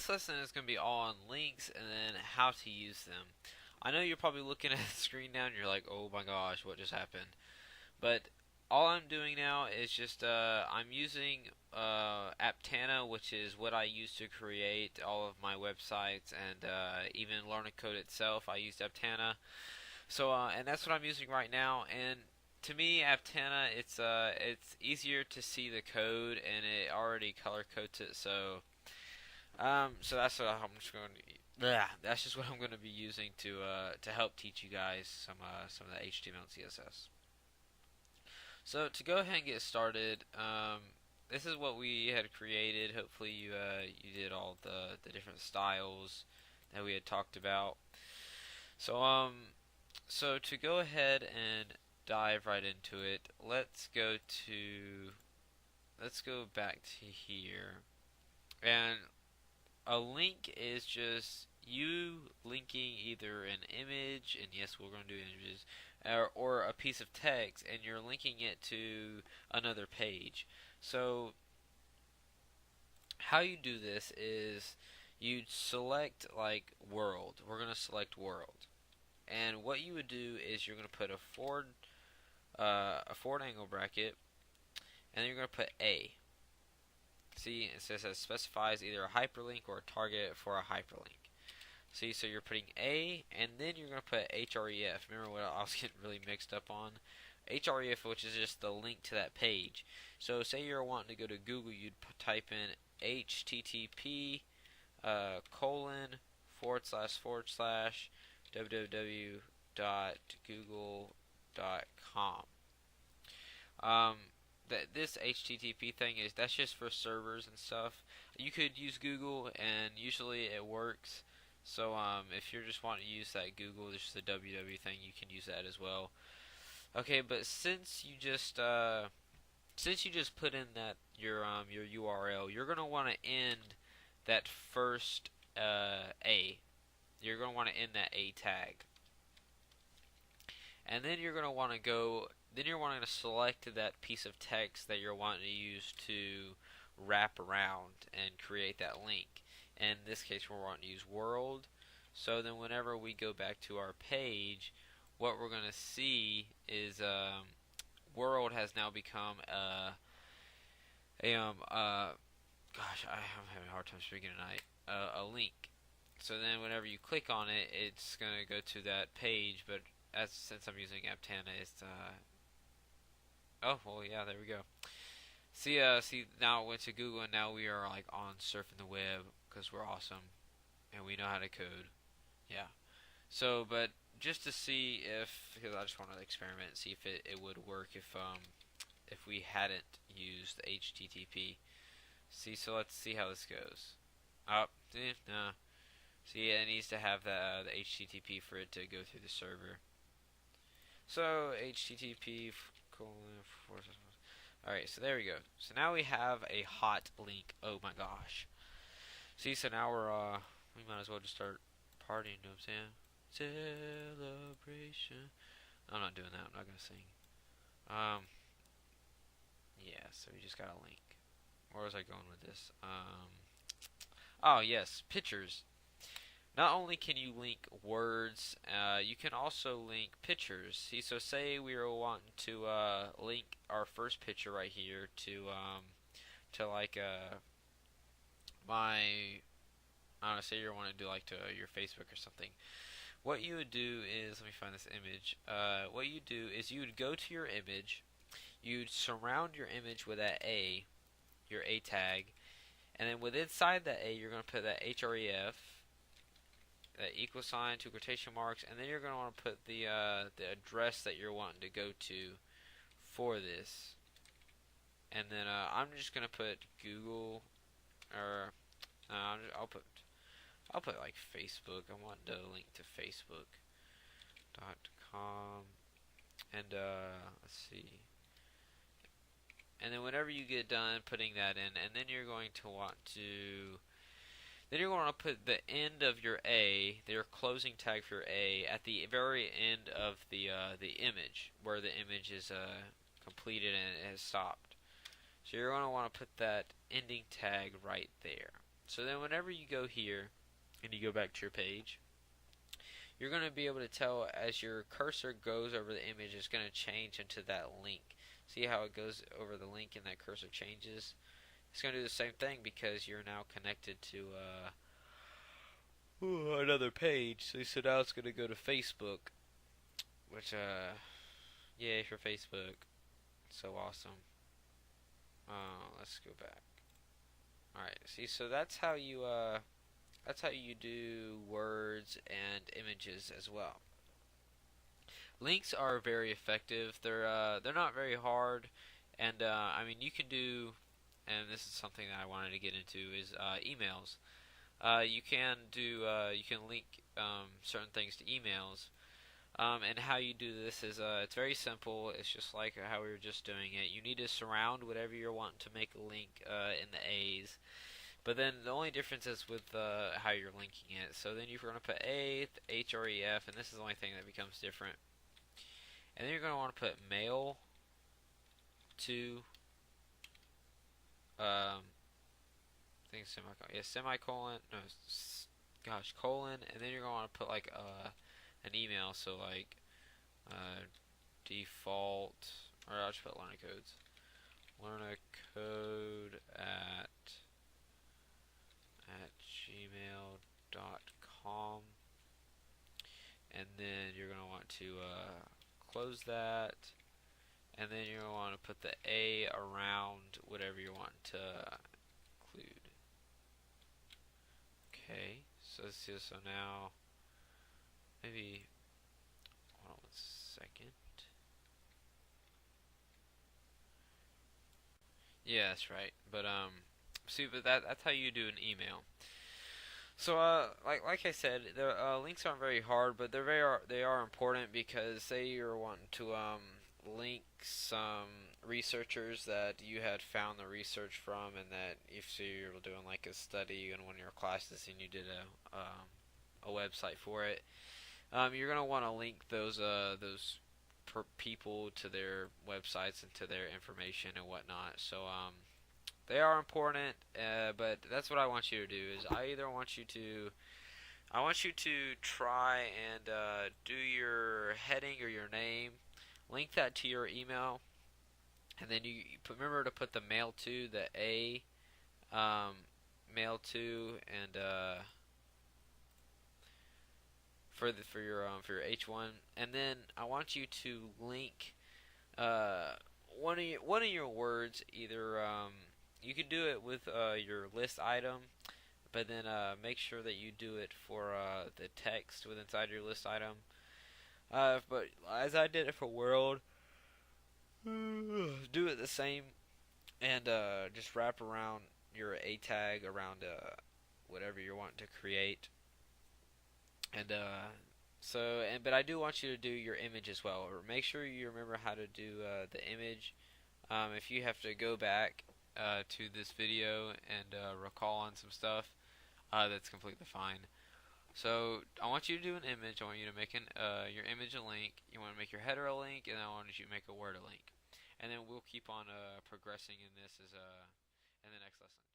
this lesson is going to be all on links and then how to use them. I know you're probably looking at the screen now and you're like, oh my gosh, what just happened? But all I'm doing now is just I'm using Aptana, which is what I use to create all of my websites, and even Learnacode itself. I used Aptana, so and that's what I'm using right now. And to me, Aptana, it's easier to see the code, and it already color codes it. So that's what I'm just going to. Yeah, that's just what I'm going to be using to help teach you guys some of the HTML and CSS. So to go ahead and get started, this is what we had created. Hopefully you did all the different styles that we had talked about. So so to go ahead and dive right into it, let's go back to here. And a link is just you linking either an image, and yes, we're going to do images, or a piece of text, and you're linking it to another page. So how you do this is you select like world. We're going to select world. And what you would do is you're going to put a forward angle bracket, and then you're going to put A. See, it says it specifies either a hyperlink or a target for a hyperlink. See, so you're putting A, and then you're going to put href. Remember what I was getting really mixed up on? Href, which is just the link to that page. So say you're wanting to go to Google, you'd type in http colon / www.google.com. This HTTP thing that's just for servers and stuff. You could use Google, and usually it works. So if you're just wanting to use that Google, just the www thing, you can use that as well. Okay, but since you just put in that your URL, you're gonna want to end that first A. You're gonna want to end that A tag, and then you're gonna want to go. Then you're wanting to select that piece of text that you're wanting to use to wrap around and create that link. In this case, we're wanting to use world. So then whenever we go back to our page, what we're going to see is world has now become gosh, I'm having a hard time speaking tonight, a link. So then whenever you click on it, it's going to go to that page, but since I'm using Aptana, it's oh, well, yeah, there we go. See, now it went to Google, and now we are like on surfing the web because we're awesome and we know how to code. Yeah. So, but just to see because I just want to experiment and see if it would work if we hadn't used HTTP. See, so let's see how this goes. No. See, it needs to have the HTTP for it to go through the server. So HTTP Alright, so there we go. So now we have a hot link. Oh my gosh. See, so now we might as well just start partying, you know what I'm saying? Celebration. I'm not doing that, I'm not gonna sing. Yeah, so we just got a link. Where was I going with this? Oh yes, pictures. Not only can you link words, you can also link pictures. See, so say we were wanting to link our first picture right here to like my, I don't know, say you want to do like to your Facebook or something. What you would do is, let me find this image. What you do is you would go to your image, you'd surround your image with that A, your A tag, and then inside that A, you're going to put that href, that equal sign, two quotation marks, and then you're going to want to put the address that you're wanting to go to for this. And then I'm just going to put Google, or I'll put like Facebook. I want to link to Facebook.com, and let's see. And then whenever you get done putting that in, and then you're going to want to put the end of your A, your closing tag for your A, at the very end of the image, where the image is completed and it has stopped. So you're going to want to put that ending tag right there. So then whenever you go here and you go back to your page, you're going to be able to tell as your cursor goes over the image, it's going to change into that link. See how it goes over the link and that cursor changes? It's going to do the same thing because you're now connected to another page. So now it's going to go to Facebook, which, yay for Facebook. So awesome. Let's go back. Alright, see, so that's how you do words and images as well. Links are very effective. They're not very hard, and I mean you can do, and this is something that I wanted to get into is emails. You can link certain things to emails. And how you do this is it's very simple. It's just like how we were just doing it. You need to surround whatever you're wanting to make a link in the A's. But then the only difference is with how you're linking it. So then you're going to put A, H, or E, F, and this is the only thing that becomes different. And then you're going to want to put mail to semicolon. Yeah, semicolon. No, gosh, colon. And then you're going to want to put like an email. So like default, or I'll just put Learnacodes. Learnacode at gmail.com, and then you're going to want to close that, and then you're going to want to put the A around whatever you want to include. Okay, so now maybe hold on 1 second. Yeah, that's right. But see, but that's how you do an email. So like I said, the links aren't very hard, but they are important because say you're wanting to link some researchers that you had found the research from, and that if you're doing like a study in one of your classes and you did a website for it, you're gonna want to link those people to their websites and to their information and whatnot. So they are important, but that's what I want you to do. Is I want you to try and do your heading or your name, link that to your email, and then you remember to put the mail to the A, mail to, and for your H1, and then I want you to link one of your words. Either you can do it with your list item, but then make sure that you do it for the text with inside your list item. But as I did it for world, do it the same, and just wrap around your A tag around whatever you want to create. And but I do want you to do your image as well. Make sure you remember how to do the image. If you have to go back to this video and recall on some stuff, that's completely fine. So I want you to do an image. I want you to make your image a link. You want to make your header a link, and I want you to make a word a link. And then we'll keep on progressing in this in the next lesson.